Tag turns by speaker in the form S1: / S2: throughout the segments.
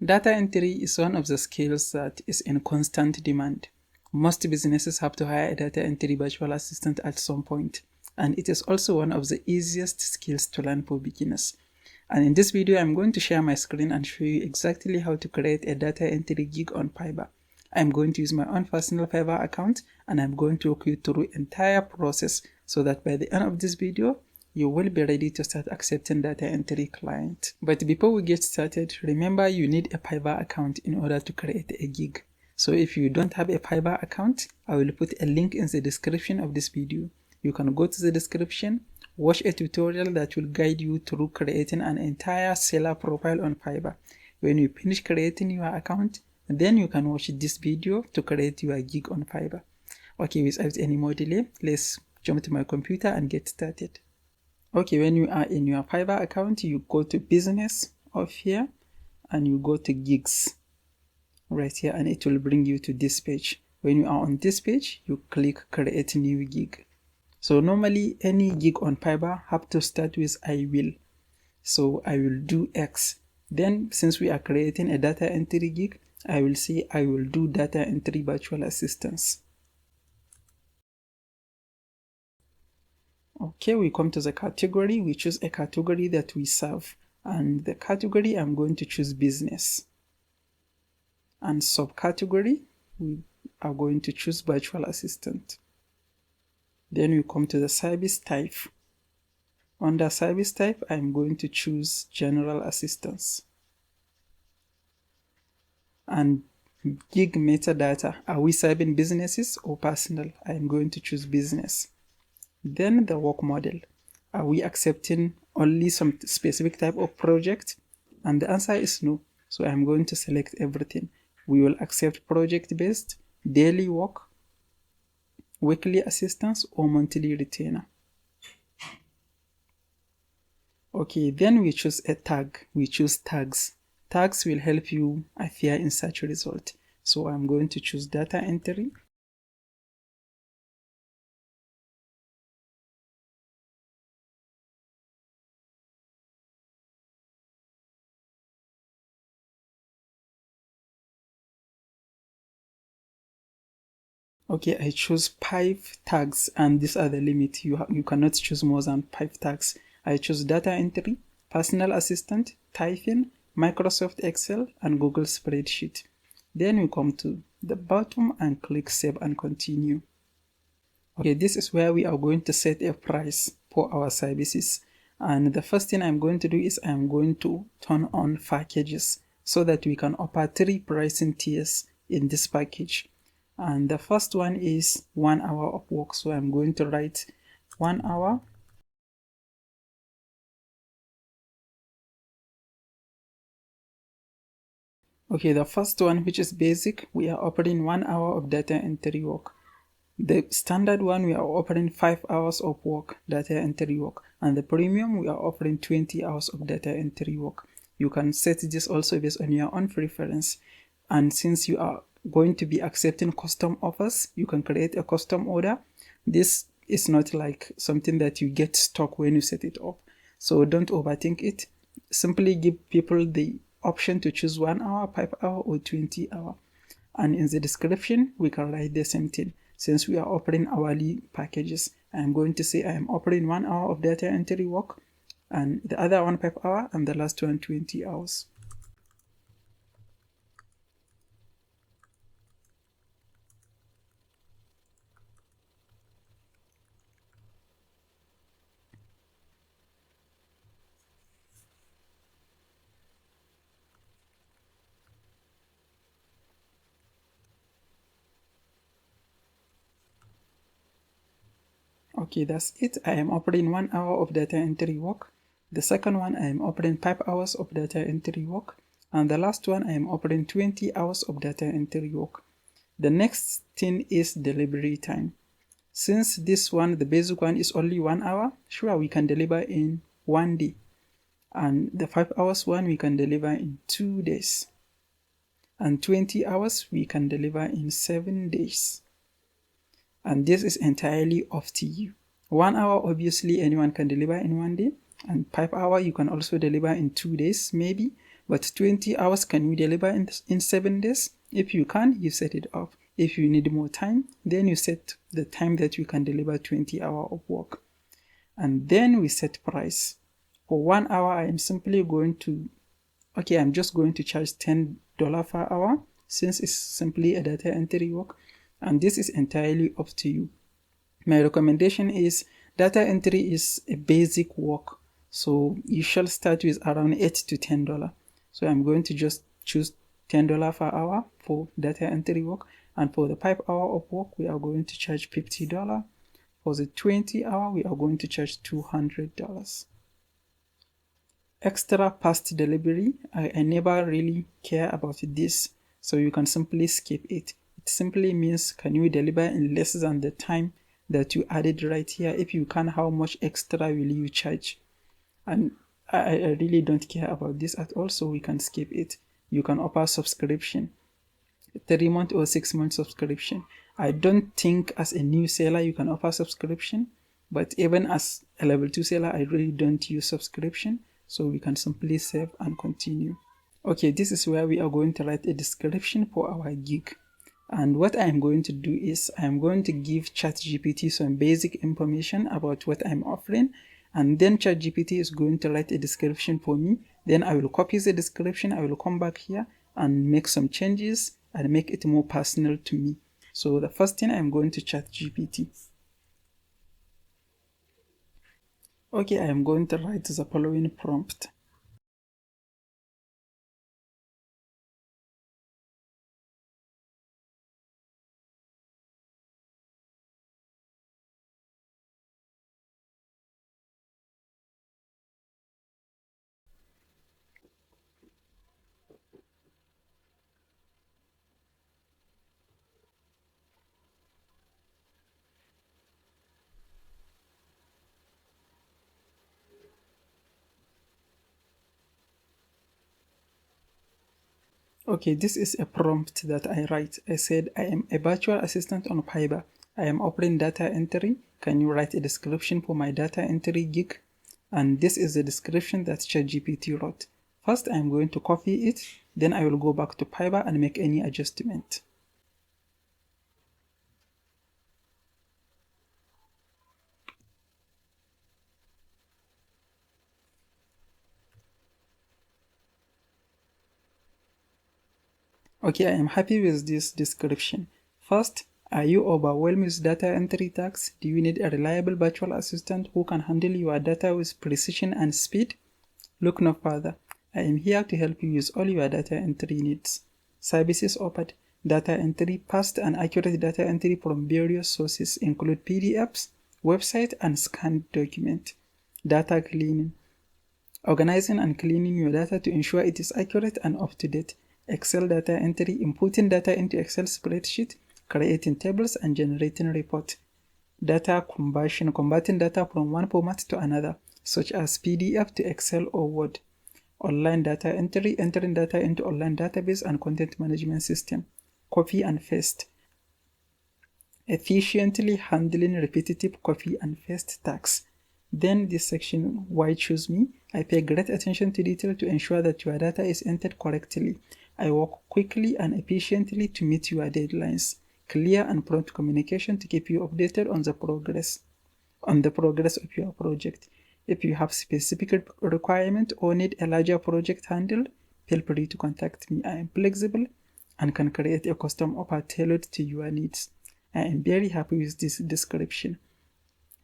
S1: Data entry is one of the skills that is in constant demand. Most businesses have to hire a data entry virtual assistant at some point, and it is also one of the easiest skills to learn for beginners. And in this video, I'm going to share my screen and show you exactly how to create a data entry gig on Fiverr. I'm going to use my own personal Fiverr account, and I'm going to walk you through the entire process so that by the end of this video, you will be ready to start accepting data entry client. But before we get started, remember you need a Fiverr account in order to create a gig. So if you don't have a Fiverr account, I will put a link in the description of this video. You can go to the description, watch a tutorial that will guide you through creating an entire seller profile on Fiverr. When you finish creating your account, then you can watch this video to create your gig on Fiverr. Okay, without any more delay, let's jump to my computer and get started. Okay, when you are in your Fiverr account, you go to business up here and you go to gigs right here, and it will bring you to this page. When you are on this page, you click create new gig. So normally any gig on Fiverr have to start with I will. So I will do X. Then since we are creating a data entry gig, I will say I will do data entry virtual assistance. Okay, we come to the category. We choose a category that we serve, and the category I'm going to choose business, and subcategory we are going to choose virtual assistant. Then we come to the service type. Under service type, I'm going to choose general assistance. And gig metadata, are we serving businesses or personal? I'm going to choose business. Then the work model, are we accepting only some specific type of project? And the answer is no, so I'm going to select everything. We will accept project-based, daily work, weekly assistance, or monthly retainer. Okay, then we choose a tag. We choose tags. Tags will help you appear in search result. So I'm going to choose data entry. Okay, I choose 5 tags, and these are the limit. You cannot choose more than 5 tags. I choose data entry, personal assistant, typing, Microsoft Excel, and Google Spreadsheet. Then we come to the bottom and click save and continue. Okay, this is where we are going to set a price for our services. And the first thing I'm going to do is I'm going to turn on packages so that we can offer 3 pricing tiers in this package. And the first one is 1 hour of work. So I'm going to write 1 hour. Okay, the first one, which is basic, we are offering 1 hour of data entry work. The standard one, we are offering 5 hours of work, data entry work. And the premium, we are offering 20 hours of data entry work. You can set this also based on your own preference. And since you are going to be accepting custom offers, you can create a custom order. This is not like something that you get stuck when you set it up. So don't overthink it. Simply give people the option to choose 1 hour, 5 hour, or 20 hour. And in the description, we can write the same thing. Since we are offering hourly packages, I'm going to say I am offering 1 hour of data entry work, and the other one 5 hour, and the last one 20 hours. Okay, that's it. I am offering 1 hour of data entry work. The second one, I am offering 5 hours of data entry work. And the last one, I am offering 20 hours of data entry work. The next thing is delivery time. Since this one, the basic one, is only 1 hour, sure, we can deliver in 1 day. And the 5 hours one, we can deliver in 2 days. And 20 hours, we can deliver in 7 days. And this is entirely up to you. 1 hour, obviously, anyone can deliver in 1 day. And 5 hours, you can also deliver in 2 days, maybe. But 20 hours, can you deliver in 7 days? If you can, you set it up. If you need more time, then you set the time that you can deliver 20 hours of work. And then we set price. For 1 hour, I am simply going to, I'm just going to charge $10 per hour, since it's simply a data entry work. And this is entirely up to you. My recommendation is data entry is a basic work, so you shall start with around $8 to $10. So I'm going to just choose $10 per hour for data entry work, and for the 5 hour of work, we are going to charge $50. For the 20 hour, we are going to charge $200. Extra past delivery, I never really care about this, so you can simply skip it. It simply means, can you deliver in less than the time that you added right here? If you can, how much extra will you charge? And I really don't care about this at all, so we can skip it. You can offer subscription, 3-month or 6-month subscription. I don't think as a new seller you can offer subscription, but even as a level 2 seller, I really don't use subscription, so we can simply save and continue. Okay, this is where we are going to write a description for our gig. And what I'm going to do is I'm going to give ChatGPT some basic information about what I'm offering, and then ChatGPT is going to write a description for me. Then I will copy the description, I will come back here and make some changes and make it more personal to me. So the first thing, I'm going to ChatGPT. Okay, I am going to write the following prompt. Okay, this is a prompt that I write. I said, I am a virtual assistant on Fiverr. I am offering data entry. Can you write a description for my data entry gig? And this is the description that ChatGPT wrote. First, I'm going to copy it. Then I will go back to Fiverr and make any adjustment. Okay, I am happy with this description. First, are you overwhelmed with data entry tasks? Do you need a reliable virtual assistant who can handle your data with precision and speed? Look no further. I am here to help you with all your data entry needs. Services offered: data entry, fast and accurate data entry from various sources include PDFs, website, and scanned document. Data cleaning: organizing and cleaning your data to ensure it is accurate and up to date. Excel data entry: inputting data into Excel spreadsheet, creating tables, and generating reports. Data conversion: converting data from one format to another, such as PDF to Excel or Word. Online data entry: entering data into online database and content management system. Copy and paste: efficiently handling repetitive copy and paste tasks. Then this section, why choose me? I pay great attention to detail to ensure that your data is entered correctly. I work quickly and efficiently to meet your deadlines. Clear and prompt communication to keep you updated on the progress of your project. If you have specific requirement or need a larger project handled, feel free to contact me. I am flexible and can create a custom offer tailored to your needs. I am very happy with this description.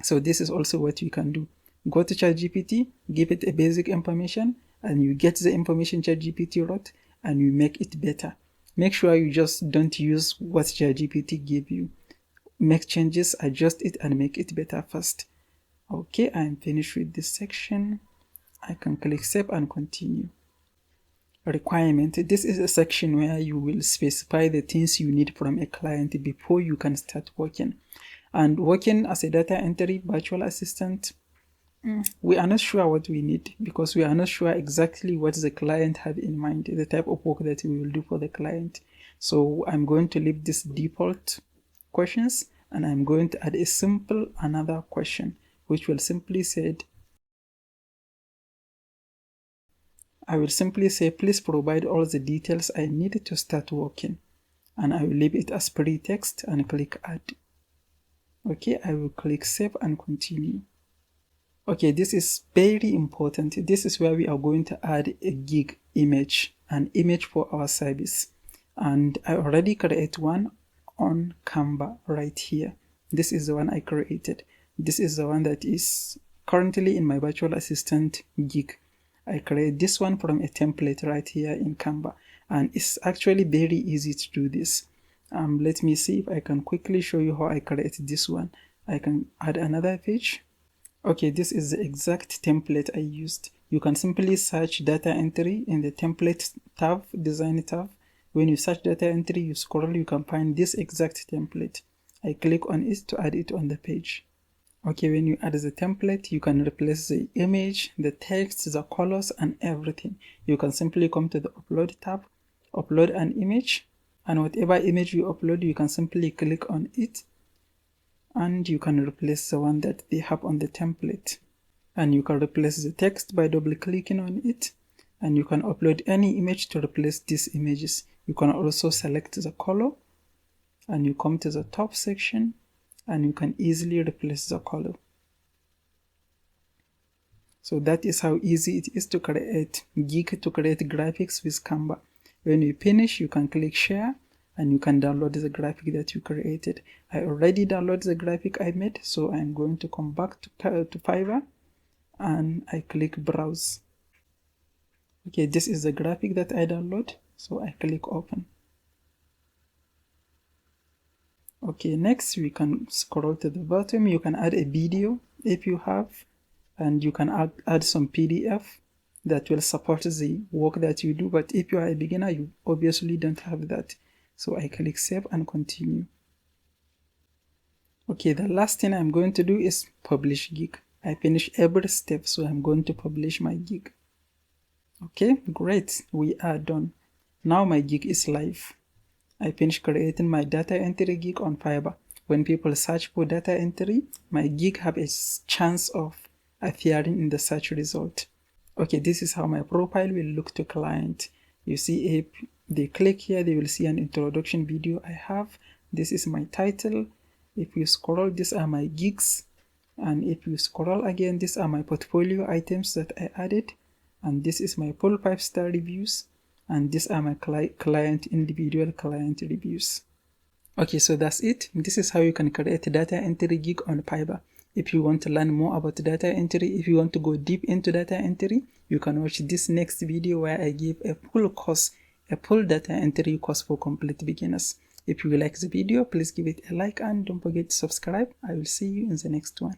S1: So this is also what you can do. Go to ChatGPT, give it a basic information, and you get the information ChatGPT wrote, and you make it better. Make sure you just don't use what ChatGPT gave you. Make changes, adjust it, and make it better first. Okay, I am finished with this section. I can click save and continue. Requirement: this is a section where you will specify the things you need from a client before you can start working. And working as a data entry virtual assistant, we are not sure what we need, because we are not sure exactly what the client have in mind, the type of work that we will do for the client. So I'm going to leave this default questions, and I'm going to add a simple another question, which will simply say, I will simply say, please provide all the details I need to start working. And I will leave it as pre-text and click add. Okay, I will click save and continue. Okay, this is very important. This is where we are going to add a gig image, an image for our service. And I already created one on Canva right here. This is the one I created. This is the one that is currently in my virtual assistant gig. I create this one from a template right here in Canva, and it's actually very easy to do this. Let me see if I can quickly show you how I create this one. I can add another page. Okay, this is the exact template I used. You can simply search data entry in the template tab, design tab. When you search data entry, you scroll, you can find this exact template. I click on it to add it on the page. Okay, when you add the template, you can replace the image, the text, the colors, and everything. You can simply come to the upload tab, upload an image, and whatever image you upload, you can simply click on it, and you can replace the one that they have on the template. And you can replace the text by double clicking on it, and you can upload any image to replace these images. You can also select the color, and you come to the top section, and you can easily replace the color. So that is how easy it is to create graphics with Canva. When you finish, you can click share and you can download the graphic that you created. I already downloaded the graphic I made, so I'm going to come back to Fiverr and I click browse. Okay, this is the graphic that I download, so I click open. Okay, next we can scroll to the bottom. You can add a video if you have, and you can add some PDF that will support the work that you do. But if you are a beginner, you obviously don't have that. So I click save and continue. Okay, the last thing I'm going to do is publish gig. I finish every step, so I'm going to publish my gig. Okay, great, we are done. Now my gig is live. I finished creating my data entry gig on Fiverr. When people search for data entry, my gig have a chance of appearing in the search result. Okay, this is how my profile will look to client. You see, if they click here, they will see an introduction video I have. This is my title. If you scroll, these are my gigs. And if you scroll again, these are my portfolio items that I added. And this is my full 5-star reviews. And these are my individual client reviews. Okay, so that's it. This is how you can create a data entry gig on Fiverr. If you want to learn more about data entry, if you want to go deep into data entry, you can watch this next video where I give a full course, a full data entry course for complete beginners. If you like the video, please give it a like and don't forget to subscribe. I will see you in the next one.